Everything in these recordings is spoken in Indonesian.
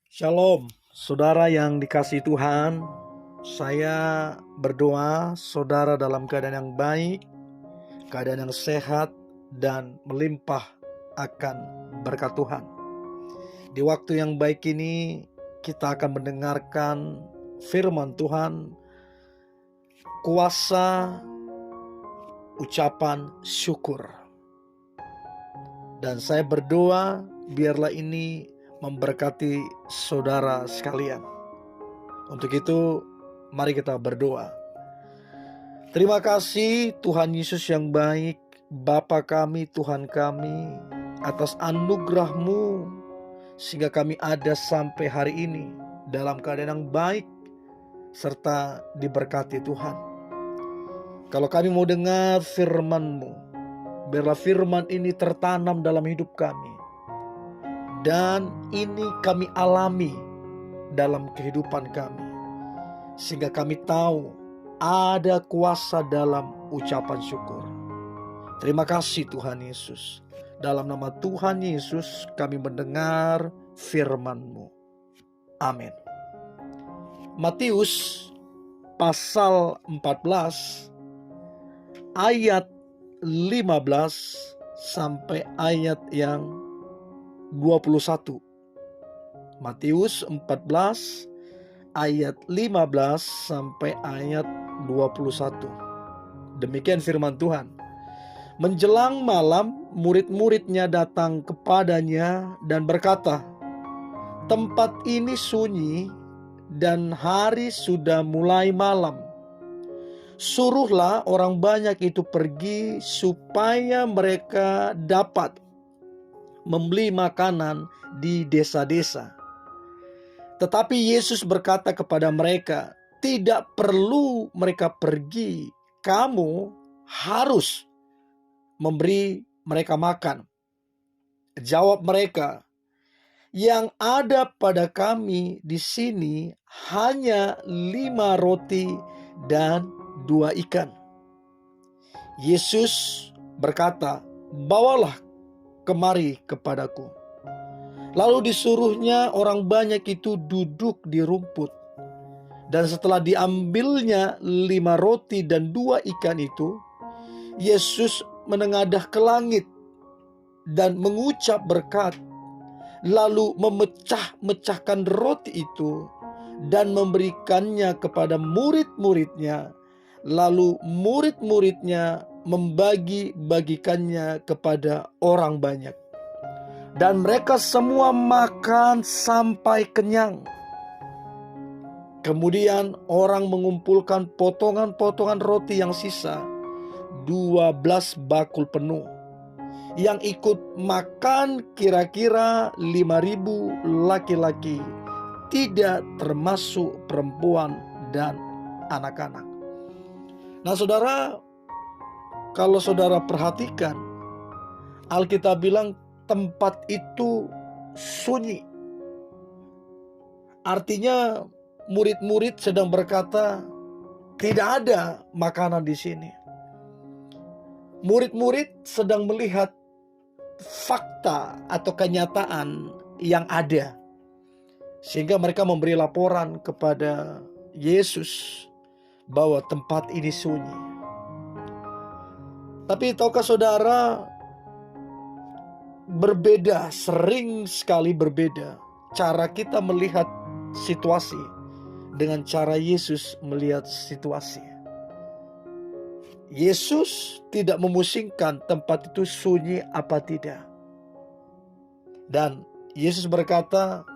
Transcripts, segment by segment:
Shalom, saudara yang dikasihi Tuhan. Saya berdoa saudara dalam keadaan yang baik, keadaan yang sehat, dan melimpah akan berkat Tuhan. Di waktu yang baik ini kita akan mendengarkan firman Tuhan, kuasa ucapan syukur. Dan saya berdoa biarlah ini memberkati saudara sekalian. Untuk itu mari kita berdoa. Terima kasih Tuhan Yesus yang baik, Bapa kami, Tuhan kami, atas anugerah-Mu sehingga kami ada sampai hari ini dalam keadaan yang baik serta diberkati Tuhan. Kalau kami mau dengar firman-Mu, biarlah firman ini tertanam dalam hidup kami. Dan ini kami alami dalam kehidupan kami. Sehingga kami tahu ada kuasa dalam ucapan syukur. Terima kasih Tuhan Yesus. Dalam nama Tuhan Yesus kami mendengar firman-Mu. Amin. Matius pasal 14 ayat 15 sampai ayat yang 21. Matius 14 ayat 15 sampai ayat 21. Demikian firman Tuhan. Menjelang malam, murid-muridnya datang kepadanya dan berkata, "Tempat ini sunyi dan hari sudah mulai malam. Suruhlah orang banyak itu pergi supaya mereka dapat membeli makanan di desa-desa." Tetapi Yesus berkata kepada mereka, "Tidak perlu mereka pergi, kamu harus memberi mereka makan." Jawab mereka, "Yang ada pada kami di sini hanya 5 roti dan 2 ikan." Yesus berkata, "Bawalah kemari kepadaku." Lalu disuruhnya orang banyak itu duduk di rumput. Dan setelah diambilnya 5 roti dan 2 ikan itu, Yesus menengadah ke langit dan mengucap berkat, lalu memecah-mecahkan roti itu dan memberikannya kepada murid-muridnya, lalu murid-muridnya membagi-bagikannya kepada orang banyak. Dan mereka semua makan sampai kenyang. Kemudian orang mengumpulkan potongan-potongan roti yang sisa, 12 bakul penuh. Yang ikut makan kira-kira 5.000 laki-laki, tidak termasuk perempuan dan anak-anak. Nah saudara, kalau saudara perhatikan, Alkitab bilang tempat itu sunyi. Artinya murid-murid sedang berkata, tidak ada makanan di sini. Murid-murid sedang melihat fakta atau kenyataan yang ada. Sehingga mereka memberi laporan kepada Yesus bahwa tempat ini sunyi. Tapi tahukah saudara, berbeda, sering sekali berbeda cara kita melihat situasi dengan cara Yesus melihat situasi. Yesus tidak memusingkan tempat itu sunyi apa tidak. Dan Yesus berkata,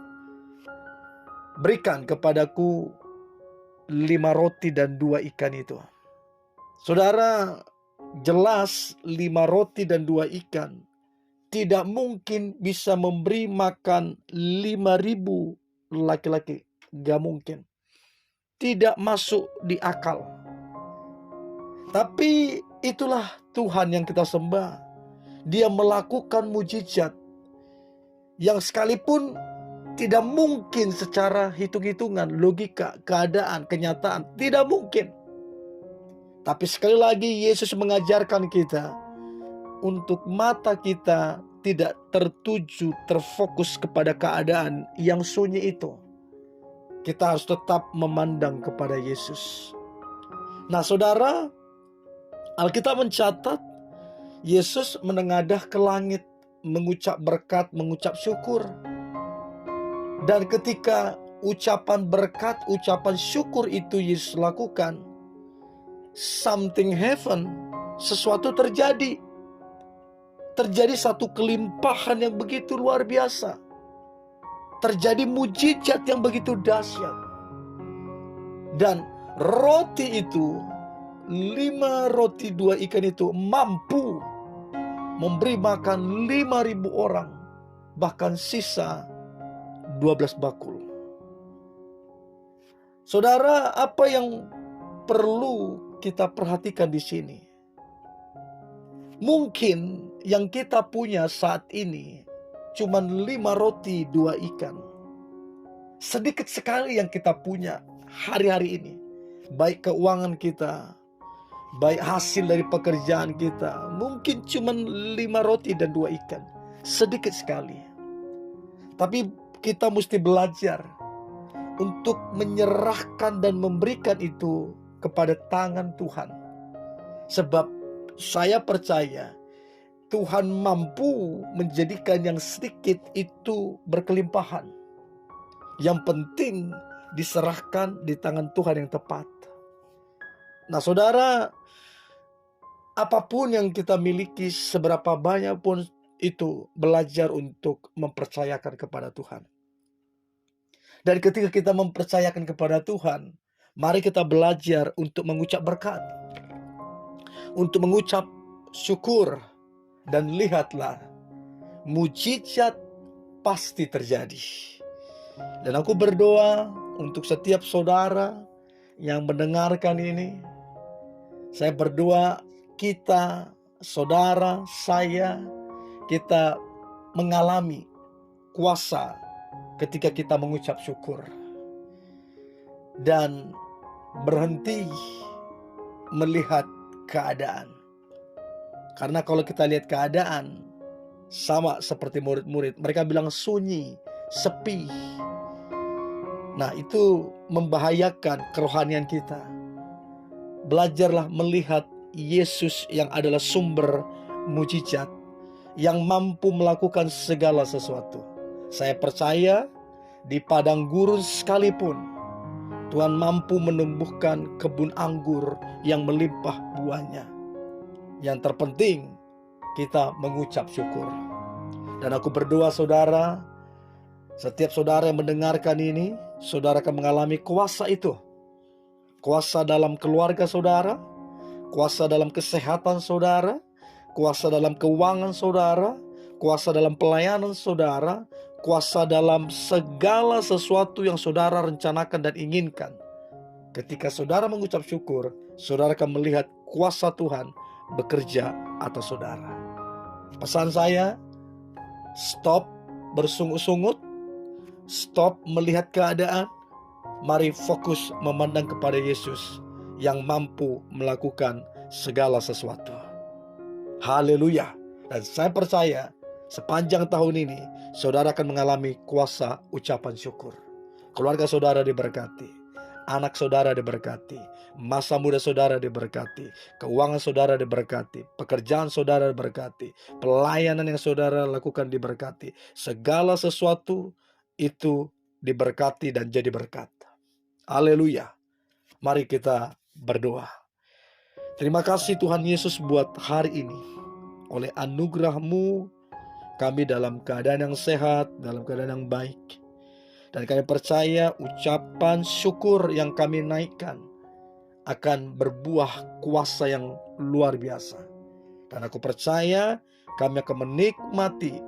"Berikan kepadaku 5 roti dan 2 ikan itu." Saudara, jelas 5 roti dan 2 ikan tidak mungkin bisa memberi makan 5.000 laki-laki. Gak mungkin. Tidak masuk di akal. Tapi itulah Tuhan yang kita sembah. Dia melakukan mujizat yang sekalipun tidak mungkin secara hitung-hitungan, logika, keadaan, kenyataan. Tidak mungkin. Tapi sekali lagi Yesus mengajarkan kita untuk mata kita tidak tertuju, terfokus kepada keadaan yang sunyi itu. Kita harus tetap memandang kepada Yesus. Nah saudara, Alkitab mencatat Yesus menengadah ke langit, mengucap berkat, mengucap syukur. Dan ketika ucapan berkat, ucapan syukur itu Yesus lakukan, something happen, sesuatu terjadi. Terjadi satu kelimpahan yang begitu luar biasa. Terjadi mujizat yang begitu dahsyat. Dan roti itu, 5 roti 2 ikan itu mampu memberi makan 5.000 orang. Bahkan sisa 12 bakul. Saudara, apa yang perlu kita perhatikan di sini? Mungkin yang kita punya saat ini cuma 5 roti 2 ikan. Sedikit sekali yang kita punya hari-hari ini. Baik keuangan kita, baik hasil dari pekerjaan kita, mungkin cuma 5 roti dan 2 ikan. Sedikit sekali. Tapi kita mesti belajar untuk menyerahkan dan memberikan itu kepada tangan Tuhan. Sebab saya percaya Tuhan mampu menjadikan yang sedikit itu berkelimpahan. Yang penting diserahkan di tangan Tuhan yang tepat. Nah saudara, apapun yang kita miliki, seberapa banyak pun itu, belajar untuk mempercayakan kepada Tuhan. Dan ketika kita mempercayakan kepada Tuhan, mari kita belajar untuk mengucap berkat, untuk mengucap syukur. Dan lihatlah, mujizat pasti terjadi. Dan aku berdoa untuk setiap saudara yang mendengarkan ini. Saya berdoa kita, saudara, saya, kita mengalami kuasa ketika kita mengucap syukur. Dan berhenti melihat keadaan. Karena kalau kita lihat keadaan, sama seperti murid-murid, mereka bilang sunyi, sepi. Nah itu membahayakan kerohanian kita. Belajarlah melihat Yesus yang adalah sumber mujizat, yang mampu melakukan segala sesuatu. Saya percaya di padang gurun sekalipun, Tuhan mampu menumbuhkan kebun anggur yang melimpah buahnya. Yang terpenting kita mengucap syukur. Dan aku berdoa saudara, setiap saudara yang mendengarkan ini, saudara akan mengalami kuasa itu. Kuasa dalam keluarga saudara, kuasa dalam kesehatan saudara, kuasa dalam keuangan saudara, kuasa dalam pelayanan saudara, kuasa dalam segala sesuatu yang saudara rencanakan dan inginkan. Ketika saudara mengucap syukur, saudara akan melihat kuasa Tuhan bekerja atas saudara. Pesan saya, stop bersungut-sungut, stop melihat keadaan, mari fokus memandang kepada Yesus yang mampu melakukan segala sesuatu. Haleluya. Dan saya percaya sepanjang tahun ini saudara akan mengalami kuasa ucapan syukur. Keluarga saudara diberkati, anak saudara diberkati, masa muda saudara diberkati, keuangan saudara diberkati, pekerjaan saudara diberkati, pelayanan yang saudara lakukan diberkati. Segala sesuatu itu diberkati dan jadi berkat. Haleluya. Mari kita berdoa. Terima kasih Tuhan Yesus buat hari ini. Oleh anugerah-Mu kami dalam keadaan yang sehat, dalam keadaan yang baik. Dan kami percaya ucapan syukur yang kami naikkan akan berbuah kuasa yang luar biasa. Dan aku percaya kami akan menikmati,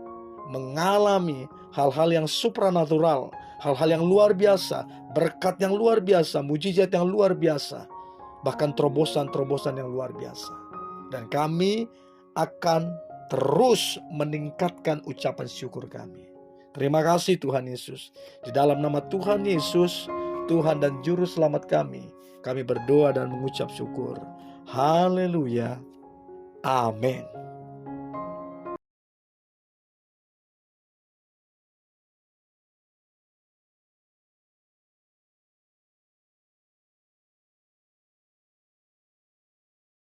mengalami hal-hal yang supranatural, hal-hal yang luar biasa, berkat yang luar biasa, mujizat yang luar biasa, bahkan terobosan-terobosan yang luar biasa. Dan kami akan terus meningkatkan ucapan syukur kami. Terima kasih Tuhan Yesus. Di dalam nama Tuhan Yesus, Tuhan dan Juru Selamat kami berdoa dan mengucap syukur. Haleluya. Amin.